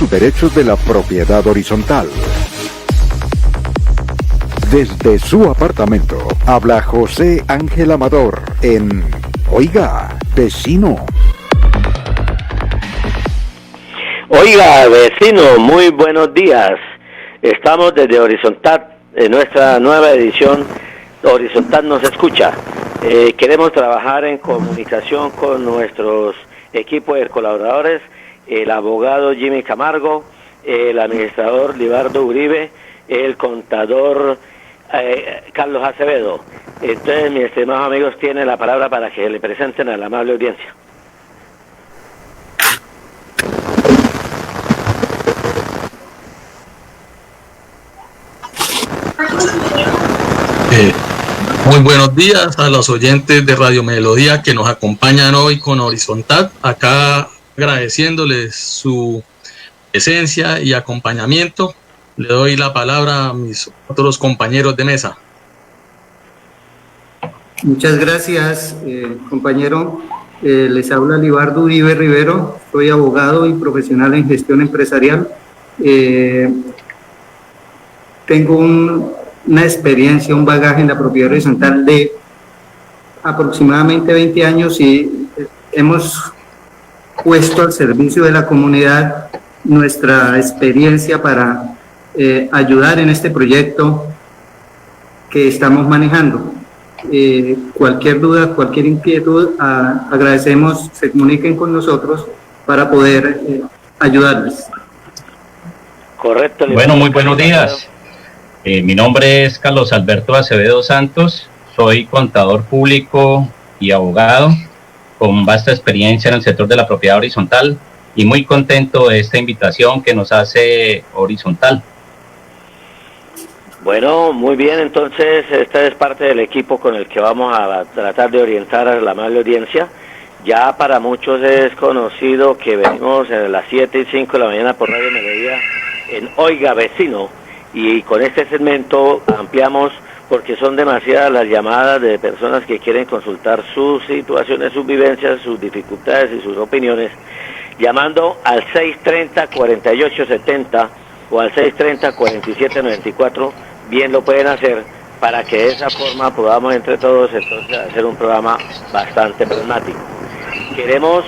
su derecho de la propiedad horizontal. Desde su apartamento, habla José Ángel Amador en Oiga, Vecino. Oiga, vecino, muy buenos días. Estamos desde Horizontal, en nuestra nueva edición, Horizontal nos escucha. Queremos trabajar en comunicación con nuestros equipos de colaboradores, el abogado Jimmy Camargo, el administrador Libardo Uribe, el contador Carlos Acevedo. Entonces, mis estimados amigos, tienen la palabra para que le presenten a la amable audiencia. Muy buenos días a los oyentes de Radio Melodía que nos acompañan hoy con Horizontal, acá agradeciéndoles su presencia y acompañamiento. Le doy la palabra a mis otros compañeros de mesa. Muchas gracias, compañero. Les habla Libardo Uribe Rivero, soy abogado y profesional en gestión empresarial. Tengo una experiencia, un bagaje en la propiedad horizontal de aproximadamente 20 años y hemos puesto al servicio de la comunidad nuestra experiencia para ayudar en este proyecto que estamos manejando. Cualquier duda, cualquier inquietud, agradecemos se comuniquen con nosotros para poder ayudarles. Correcto. Bueno, muy buenos días. Mi nombre es Carlos Alberto Acevedo Santos, soy contador público y abogado con vasta experiencia en el sector de la propiedad horizontal y muy contento de esta invitación que nos hace Horizontal. Bueno, muy bien, entonces esta es parte del equipo con el que vamos a tratar de orientar a la amable audiencia. Ya para muchos es conocido que venimos a las 7:05 de la mañana por Radio Melodía en Oiga Vecino, y con este segmento ampliamos porque son demasiadas las llamadas de personas que quieren consultar sus situaciones, sus vivencias, sus dificultades y sus opiniones, llamando al 630-4870 o al 630-4794, bien lo pueden hacer para que de esa forma podamos entre todos entonces hacer un programa bastante pragmático. Queremos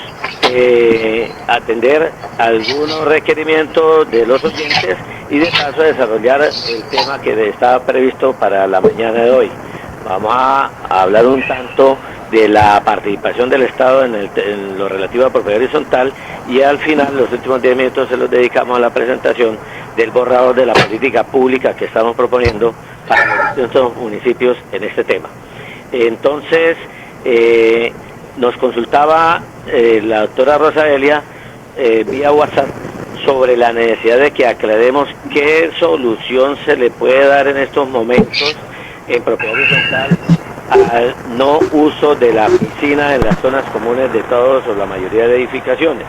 atender algunos requerimientos de los oyentes y de paso desarrollar el tema que está previsto para la mañana de hoy. Vamos a hablar un tanto de la participación del Estado en lo relativo a propiedad horizontal y al final, los últimos 10 minutos, se los dedicamos a la presentación del borrador de la política pública que estamos proponiendo para los distintos municipios en este tema. Entonces, nos consultaba la doctora Rosadelia vía WhatsApp sobre la necesidad de que aclaremos qué solución se le puede dar en estos momentos en propiedad horizontal al no uso de la piscina en las zonas comunes de todos o la mayoría de edificaciones,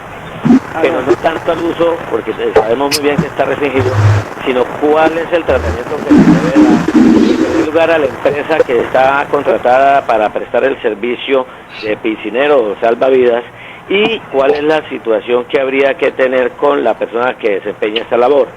pero no tanto al uso, porque sabemos muy bien que está restringido, sino cuál es el tratamiento que se debe dar, en primer lugar, a la empresa que está contratada para prestar el servicio de piscinero o salvavidas, y cuál es la situación que habría que tener con la persona que desempeña esta labor.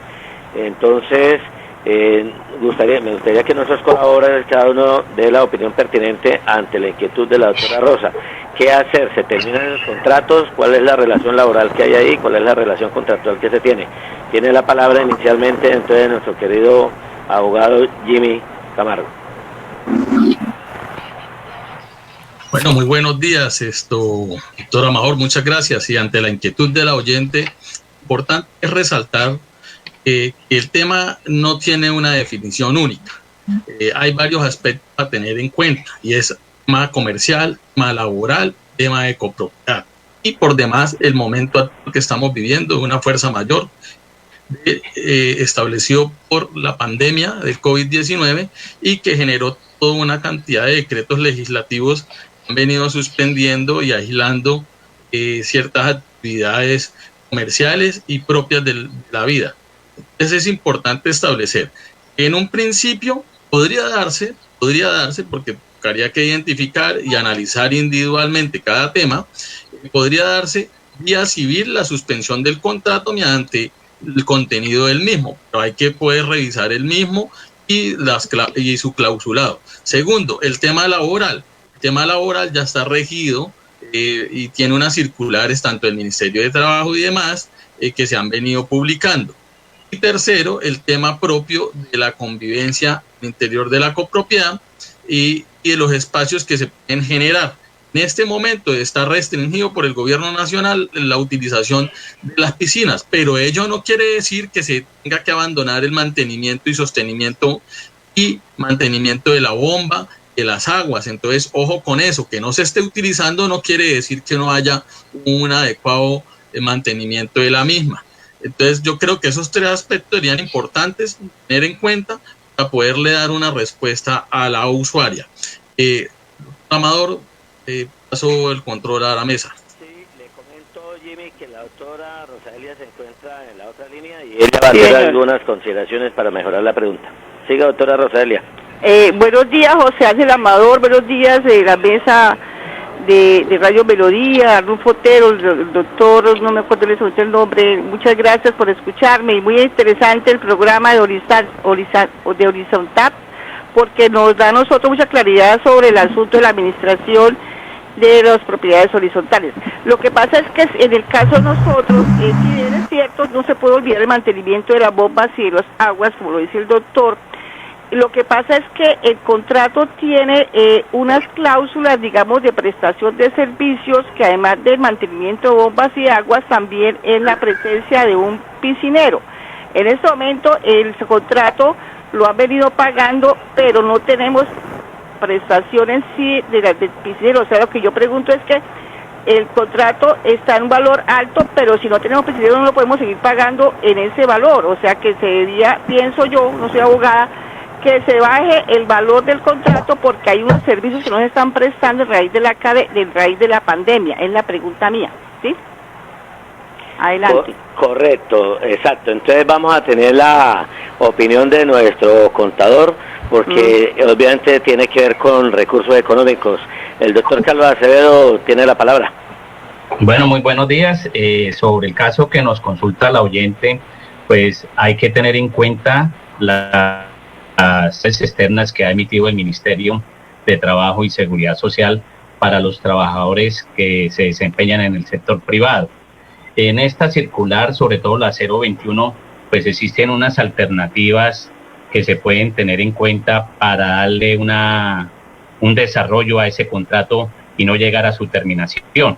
Entonces, me gustaría que nuestros colaboradores cada uno dé la opinión pertinente ante la inquietud de la doctora Rosa. ¿Qué hacer? ¿Se terminan los contratos? ¿Cuál es la relación laboral que hay ahí? ¿Cuál es la relación contractual que se tiene? Tiene la palabra inicialmente entonces nuestro querido abogado Jimmy Camargo. Bueno, muy buenos días, doctora Major, muchas gracias. Y ante la inquietud de la oyente, importante es resaltar que el tema no tiene una definición única. Hay varios aspectos a tener en cuenta, y es tema comercial, tema laboral, tema de copropiedad. Y por demás, el momento actual que estamos viviendo, una fuerza mayor establecido por la pandemia del COVID-19 y que generó toda una cantidad de decretos legislativos que han venido suspendiendo y aislando ciertas actividades comerciales y propias de la vida. Entonces es importante establecer que en un principio podría darse porque tocaría que identificar y analizar individualmente cada tema, podría darse vía civil la suspensión del contrato mediante el contenido del mismo, pero hay que poder revisar el mismo y su clausulado. Segundo, el tema laboral. El tema laboral ya está regido y tiene unas circulares tanto del Ministerio de Trabajo y demás que se han venido publicando. Y tercero, el tema propio de la convivencia al interior de la copropiedad y de los espacios que se pueden generar. En este momento está restringido por el gobierno nacional la utilización de las piscinas, pero ello no quiere decir que se tenga que abandonar el mantenimiento y sostenimiento y mantenimiento de la bomba, de las aguas. Entonces, ojo con eso, que no se esté utilizando no quiere decir que no haya un adecuado mantenimiento de la misma. Entonces, yo creo que esos tres aspectos serían importantes tener en cuenta para poderle dar una respuesta a la usuaria. Amador, paso el control a la mesa. Sí, le comento, Jimmy, que la doctora Rosalia se encuentra en la otra línea y ella va a hacer algunas consideraciones para mejorar la pregunta. Siga, doctora Rosalia. Buenos días, José Ángel Amador, buenos días de la mesa de Radio Melodía, Rufo Otero, el doctor, no me acuerdo el nombre, muchas gracias por escucharme y muy interesante el programa de Horizontal, porque nos da a nosotros mucha claridad sobre el asunto de la administración de las propiedades horizontales. Lo que pasa es que en el caso de nosotros, si bien es cierto, no se puede olvidar el mantenimiento de las bombas y de las aguas, como lo dice el doctor. Lo que pasa es que el contrato tiene unas cláusulas, digamos, de prestación de servicios, que además del mantenimiento de bombas y aguas, también es la presencia de un piscinero. En este momento el contrato lo han venido pagando, pero no tenemos prestación en sí del piscinero. O sea, lo que yo pregunto es que el contrato está en un valor alto, pero si no tenemos piscinero no lo podemos seguir pagando en ese valor. O sea que sería, pienso yo, no soy abogada, que se baje el valor del contrato porque hay unos servicios que no se están prestando en raíz de la pandemia. Es la pregunta mía, ¿sí? Adelante. Correcto, exacto. Entonces vamos a tener la opinión de nuestro contador, porque obviamente tiene que ver con recursos económicos. El doctor Carlos Acevedo tiene la palabra. Bueno, muy buenos días. Sobre el caso que nos consulta la oyente, pues hay que tener en cuenta las externas que ha emitido el Ministerio de Trabajo y Seguridad Social para los trabajadores que se desempeñan en el sector privado. En esta circular, sobre todo la 021, pues existen unas alternativas que se pueden tener en cuenta para darle un desarrollo a ese contrato y no llegar a su terminación,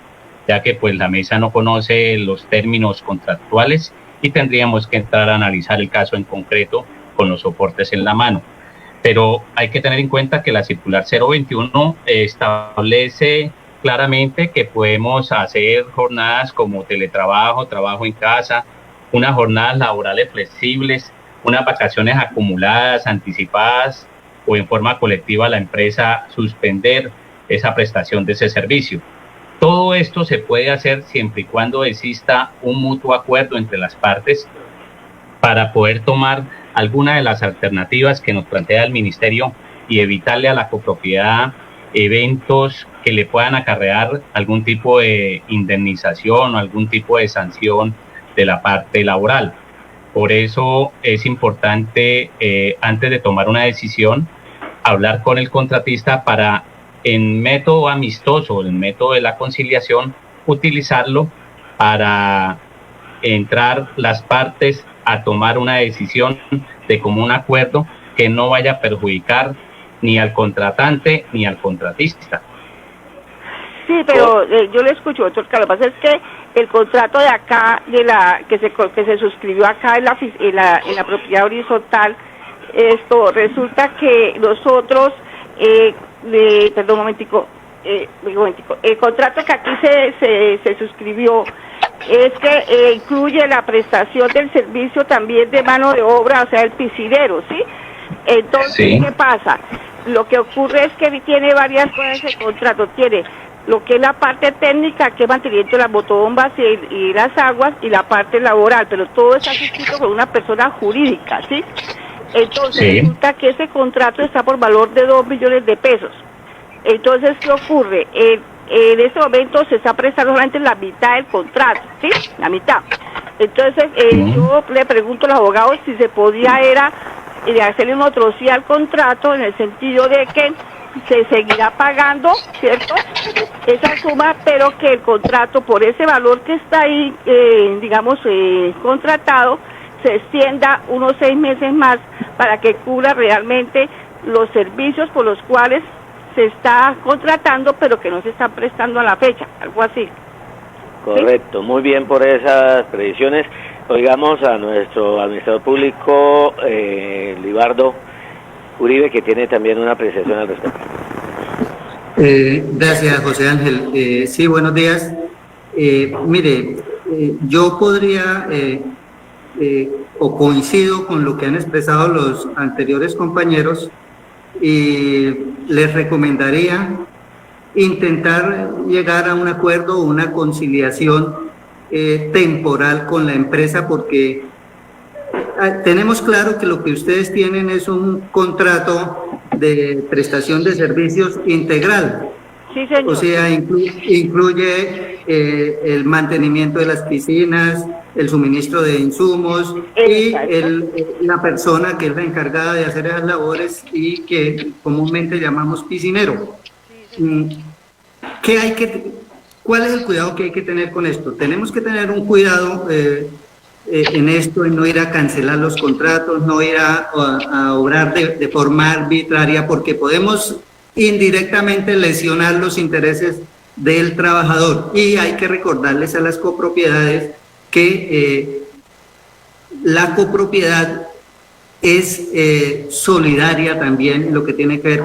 ya que pues la mesa no conoce los términos contractuales y tendríamos que entrar a analizar el caso en concreto con los soportes en la mano. Pero hay que tener en cuenta que la circular 021 establece claramente que podemos hacer jornadas como teletrabajo, trabajo en casa, unas jornadas laborales flexibles, unas vacaciones acumuladas, anticipadas o en forma colectiva la empresa suspender esa prestación de ese servicio. Todo esto se puede hacer siempre y cuando exista un mutuo acuerdo entre las partes para poder tomar alguna de las alternativas que nos plantea el Ministerio y evitarle a la copropiedad eventos que le puedan acarrear algún tipo de indemnización o algún tipo de sanción de la parte laboral. Por eso es importante, antes de tomar una decisión, hablar con el contratista para, en método amistoso, el método de la conciliación, utilizarlo para entrar las partes a tomar una decisión de común acuerdo que no vaya a perjudicar ni al contratante ni al contratista. Sí, pero yo le escucho, doctor Carlos. Lo que pasa es que el contrato de acá, que se suscribió acá en la propiedad horizontal, resulta que nosotros, perdón un momentico, el contrato que aquí se suscribió es que incluye la prestación del servicio también de mano de obra, o sea, el piscinero, ¿sí? Entonces, sí. ¿Qué pasa? Lo que ocurre es que tiene varias cosas ese contrato. Tiene lo que es la parte técnica, que es mantenimiento de las motobombas y las aguas, y la parte laboral, pero todo está suscrito por una persona jurídica, ¿sí? Entonces, resulta que ese contrato está por valor de 2 millones de pesos. Entonces, ¿qué ocurre? En este momento se está prestando solamente la mitad del contrato, ¿sí? La mitad. Entonces, yo le pregunto a los abogados si se podía hacerle un otro sí al contrato, en el sentido de que se seguirá pagando, ¿cierto?, esa suma, pero que el contrato, por ese valor que está ahí, contratado, se extienda unos 6 meses más para que cubra realmente los servicios por los cuales se está contratando, pero que no se están prestando a la fecha, algo así. Correcto, muy bien por esas previsiones. Oigamos a nuestro administrador público, Libardo Uribe, que tiene también una apreciación al respecto. Gracias, José Ángel. Sí, buenos días. Mire, yo podría o coincido con lo que han expresado los anteriores compañeros y les recomendaría intentar llegar a un acuerdo o una conciliación temporal con la empresa, porque tenemos claro que lo que ustedes tienen es un contrato de prestación de servicios integral. Sí, señor. O sea, incluye el mantenimiento de las piscinas, el suministro de insumos y la persona que es la encargada de hacer esas labores y que comúnmente llamamos piscinero. ¿Cuál es el cuidado que hay que tener con esto? Tenemos que tener un cuidado en esto, en no ir a cancelar los contratos, no ir a obrar de forma arbitraria, porque podemos indirectamente lesionar los intereses del trabajador. Y hay que recordarles a las copropiedades que la copropiedad es solidaria también en lo que tiene que ver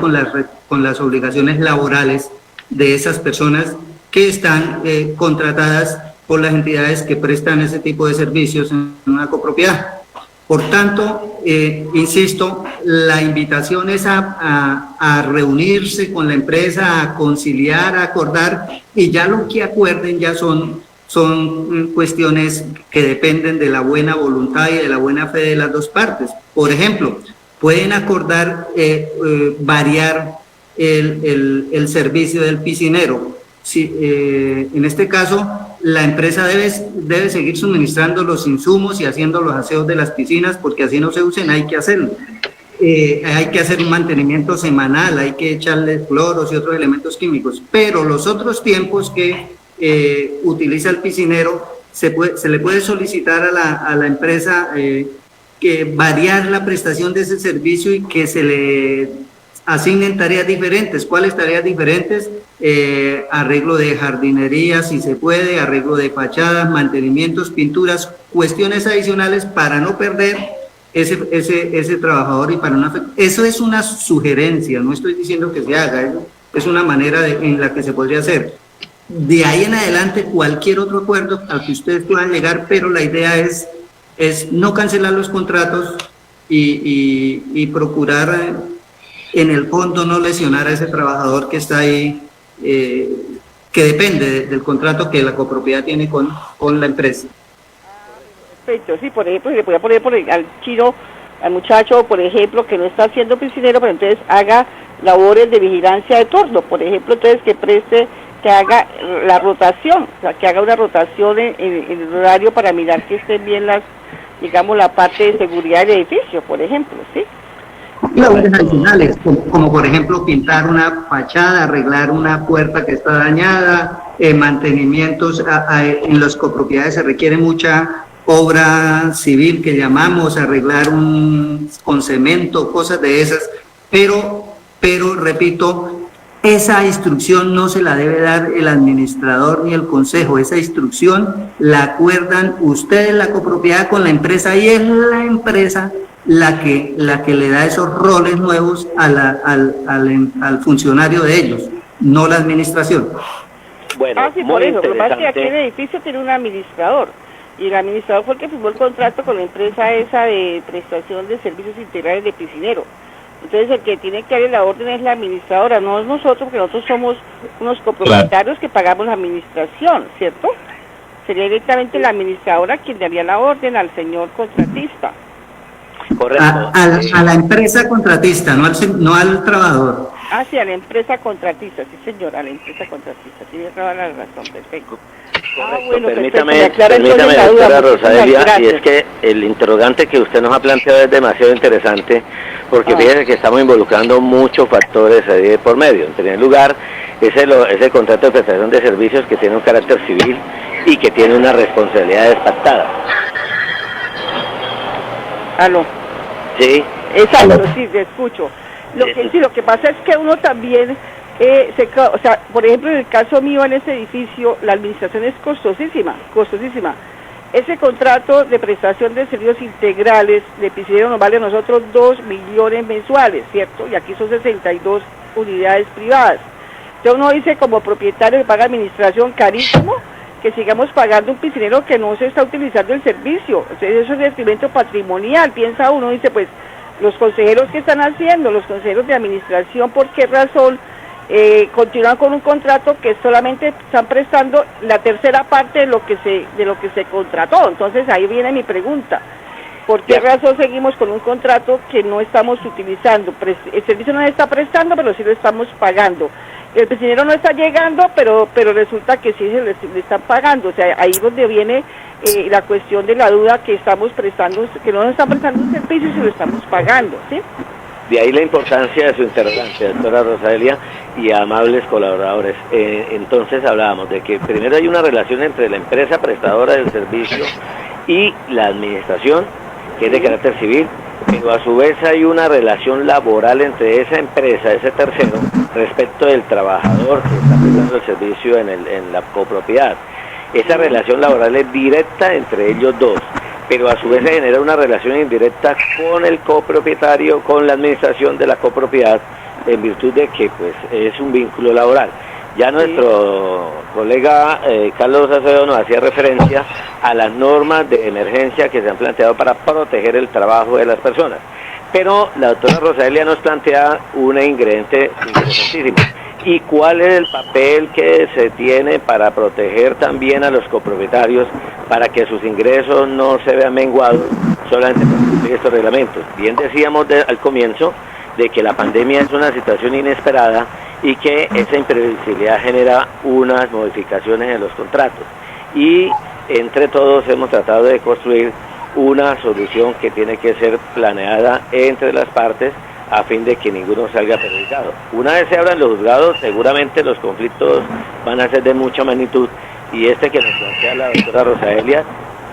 con las obligaciones laborales de esas personas que están contratadas por las entidades que prestan ese tipo de servicios en una copropiedad. Por tanto, insisto, la invitación es a reunirse con la empresa, a conciliar, a acordar, y ya lo que acuerden ya son cuestiones que dependen de la buena voluntad y de la buena fe de las dos partes. Por ejemplo, pueden acordar variar el servicio del piscinero. Si, en este caso, la empresa debe seguir suministrando los insumos y haciendo los aseos de las piscinas, porque así no se usen, hay que hacerlo. Hay que hacer un mantenimiento semanal, hay que echarle cloros y otros elementos químicos, pero los otros tiempos que utiliza el piscinero, se le puede solicitar a la empresa que variar la prestación de ese servicio y que se le asignen tareas diferentes. ¿Cuáles tareas diferentes? Arreglo de jardinería, si se puede, arreglo de fachadas, mantenimientos, pinturas, cuestiones adicionales para no perder ese trabajador y para no. Eso es una sugerencia, no estoy diciendo que se haga, es una manera en la que se podría hacer. De ahí en adelante, cualquier otro acuerdo al que ustedes puedan llegar, pero la idea es no cancelar los contratos y procurar en el fondo no lesionar a ese trabajador que está ahí, que depende del contrato que la copropiedad tiene con la empresa. Perfecto, sí, por ejemplo, le voy a poner al chino, al muchacho, por ejemplo, que no está haciendo piscinero, pero entonces haga labores de vigilancia de turno, por ejemplo, entonces que haga la rotación, o sea, que haga una rotación en el horario para mirar que estén bien la parte de seguridad del edificio, por ejemplo, ¿sí? Labores adicionales, como por ejemplo pintar una fachada, arreglar una puerta que está dañada, mantenimientos. En las copropiedades se requiere mucha obra civil que llamamos, arreglar con cemento, cosas de esas, pero repito, esa instrucción no se la debe dar el administrador ni el consejo, esa instrucción la acuerdan ustedes, la copropiedad, con la empresa, y es la empresa la que le da esos roles nuevos al funcionario de ellos, no la administración. Bueno, sí, por eso, lo que pasa es que aquí en el edificio tiene un administrador, y el administrador fue el que firmó el contrato con la empresa esa de prestación de servicios integrales de piscinero. Entonces el que tiene que darle la orden es la administradora, no es nosotros, porque nosotros somos unos copropietarios que pagamos la administración, ¿cierto? Sería directamente la administradora quien daría la orden al señor contratista. Correcto. A la empresa contratista, no al trabajador. Sí, a la empresa contratista, sí señora, a la empresa contratista, tiene toda la razón, perfecto. Bueno, permítame, doctora Rosadelia, y es que el interrogante que usted nos ha planteado es demasiado interesante, porque fíjese que estamos involucrando muchos factores ahí de por medio. En primer lugar, es el contrato de prestación de servicios que tiene un carácter civil y que tiene una responsabilidad pactada. ¿Aló? Sí. Exacto, sí, te escucho. Lo que pasa es que uno también, o sea, por ejemplo, en el caso mío en ese edificio, la administración es costosísima. Ese contrato de prestación de servicios integrales de piscinero nos vale a nosotros 2 millones mensuales, ¿cierto? Y aquí son 62 unidades privadas. Entonces uno dice como propietario que paga administración carísimo, que sigamos pagando un piscinero que no se está utilizando el servicio. Entonces eso es detrimento patrimonial, piensa uno, dice pues, los consejeros que están haciendo, los consejeros de administración, ¿por qué razón continúan con un contrato que solamente están prestando la tercera parte de lo que se contrató? Entonces ahí viene mi pregunta, ¿por qué razón seguimos con un contrato que no estamos utilizando? El servicio no se está prestando, pero sí lo estamos pagando. El piscinero no está llegando, pero resulta que sí se le están pagando. O sea, ahí es donde viene la cuestión de la duda, que estamos prestando, que no nos están prestando un servicio y se lo estamos pagando, ¿sí? De ahí la importancia de su interrogante, doctora Rosadelia, y amables colaboradores. Entonces hablábamos de que primero hay una relación entre la empresa prestadora del servicio y la administración, que es de carácter civil, pero a su vez hay una relación laboral entre esa empresa, ese tercero, respecto del trabajador que está prestando el servicio en la copropiedad. Esa relación laboral es directa entre ellos dos, pero a su vez se genera una relación indirecta con el copropietario, con la administración de la copropiedad, en virtud de que pues es un vínculo laboral. Ya nuestro colega Carlos Acevedo nos hacía referencia a las normas de emergencia que se han planteado para proteger el trabajo de las personas. Pero la doctora Rosadelia nos plantea un ingrediente interesantísimo. ¿Y cuál es el papel que se tiene para proteger también a los copropietarios, para que sus ingresos no se vean menguados solamente por cumplir estos reglamentos? Bien decíamos al comienzo de que la pandemia es una situación inesperada y que esa imprevisibilidad genera unas modificaciones en los contratos. Y entre todos hemos tratado de construir una solución que tiene que ser planeada entre las partes a fin de que ninguno salga perjudicado. Una vez se abran los juzgados, seguramente los conflictos van a ser de mucha magnitud, y este que nos plantea la doctora Rosadelia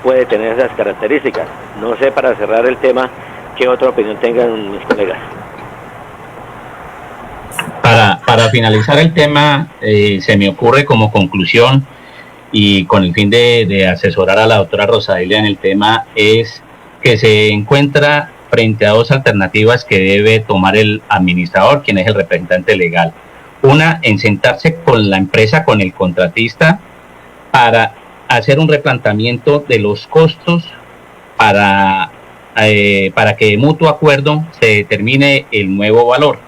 puede tener esas características. No sé, para cerrar el tema, qué otra opinión tengan mis colegas. Para finalizar el tema, se me ocurre como conclusión, y con el fin de asesorar a la doctora Rosadelia en el tema, es que se encuentra frente a dos alternativas que debe tomar el administrador, quien es el representante legal. Una, en sentarse con la empresa, con el contratista, para hacer un replanteamiento de los costos para que de mutuo acuerdo se determine el nuevo valor.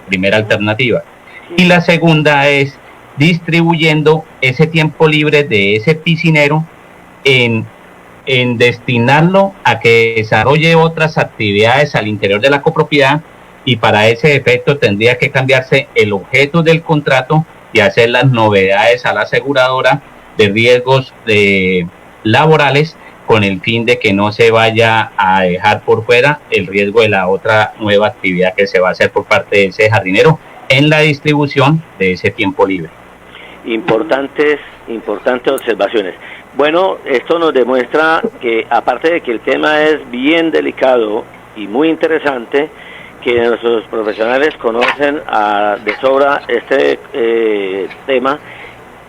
Primera alternativa. Y la segunda es distribuyendo ese tiempo libre de ese piscinero en destinarlo a que desarrolle otras actividades al interior de la copropiedad, y para ese efecto tendría que cambiarse el objeto del contrato y hacer las novedades a la aseguradora de riesgos laborales, con el fin de que no se vaya a dejar por fuera el riesgo de la otra nueva actividad que se va a hacer por parte de ese jardinero en la distribución de ese tiempo libre. Importantes observaciones. Bueno, esto nos demuestra que, aparte de que el tema es bien delicado y muy interesante, que nuestros profesionales conocen de sobra este tema,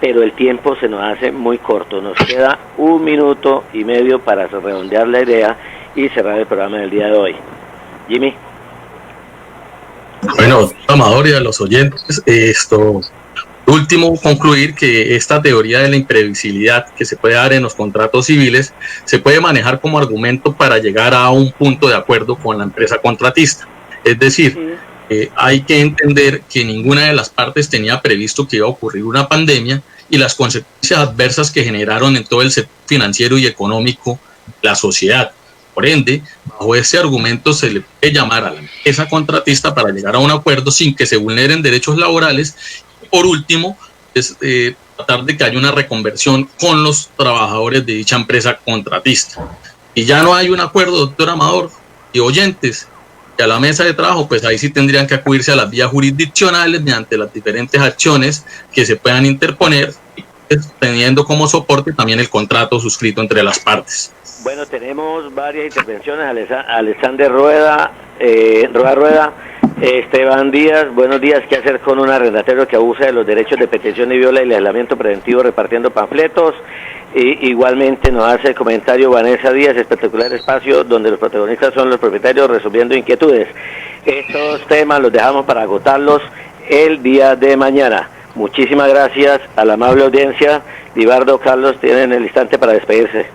pero el tiempo se nos hace muy corto. Nos queda 1 minuto y medio para redondear la idea y cerrar el programa del día de hoy. Jimmy. Bueno, Amador, y a los oyentes, último, concluir que esta teoría de la imprevisibilidad que se puede dar en los contratos civiles se puede manejar como argumento para llegar a un punto de acuerdo con la empresa contratista. Es decir, hay que entender que ninguna de las partes tenía previsto que iba a ocurrir una pandemia y las consecuencias adversas que generaron en todo el sector financiero y económico de la sociedad. Por ende, bajo ese argumento se le puede llamar a la empresa contratista para llegar a un acuerdo sin que se vulneren derechos laborales. Por último, tratar de que haya una reconversión con los trabajadores de dicha empresa contratista. Y ya no hay un acuerdo, doctor Amador y oyentes, y a la mesa de trabajo, pues ahí sí tendrían que acudirse a las vías jurisdiccionales mediante las diferentes acciones que se puedan interponer, teniendo como soporte también el contrato suscrito entre las partes. Bueno, tenemos varias intervenciones. Alexander Rueda, Esteban Díaz, buenos días. ¿Qué hacer con un arrendatario que abusa de los derechos de petición y viola el aislamiento preventivo repartiendo panfletos? Y igualmente nos hace comentario Vanessa Díaz, espectacular espacio donde los protagonistas son los propietarios resolviendo inquietudes. Estos temas los dejamos para agotarlos el día de mañana. Muchísimas gracias a la amable audiencia. Libardo, Carlos, tienen el instante para despedirse.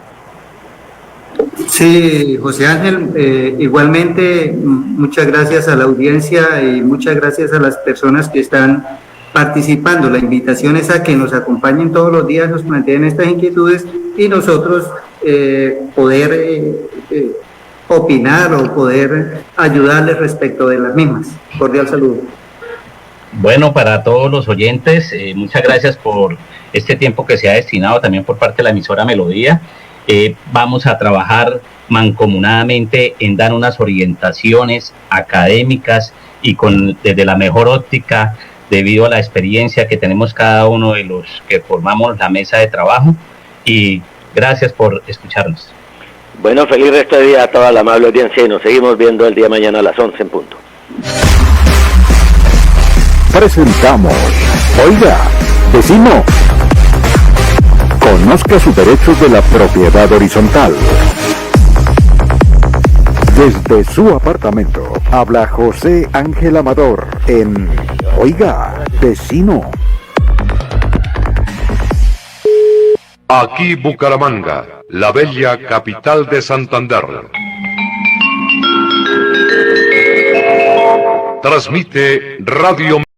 Sí, José Ángel, igualmente muchas gracias a la audiencia y muchas gracias a las personas que están participando. La invitación es a que nos acompañen todos los días, nos planteen estas inquietudes y nosotros poder opinar o poder ayudarles respecto de las mismas. Cordial saludo. Bueno, para todos los oyentes, muchas gracias por este tiempo que se ha destinado también por parte de la emisora Melodía. Vamos a trabajar mancomunadamente en dar unas orientaciones académicas y desde la mejor óptica, debido a la experiencia que tenemos cada uno de los que formamos la mesa de trabajo, y gracias por escucharnos. Bueno, feliz resto de día a toda la amable audiencia y nos seguimos viendo el día de mañana a las 11 en punto. Presentamos Oiga, vecino. Conozca sus derechos de la propiedad horizontal. Desde su apartamento, habla José Ángel Amador en Oiga, vecino. Aquí Bucaramanga, la bella capital de Santander. Transmite Radio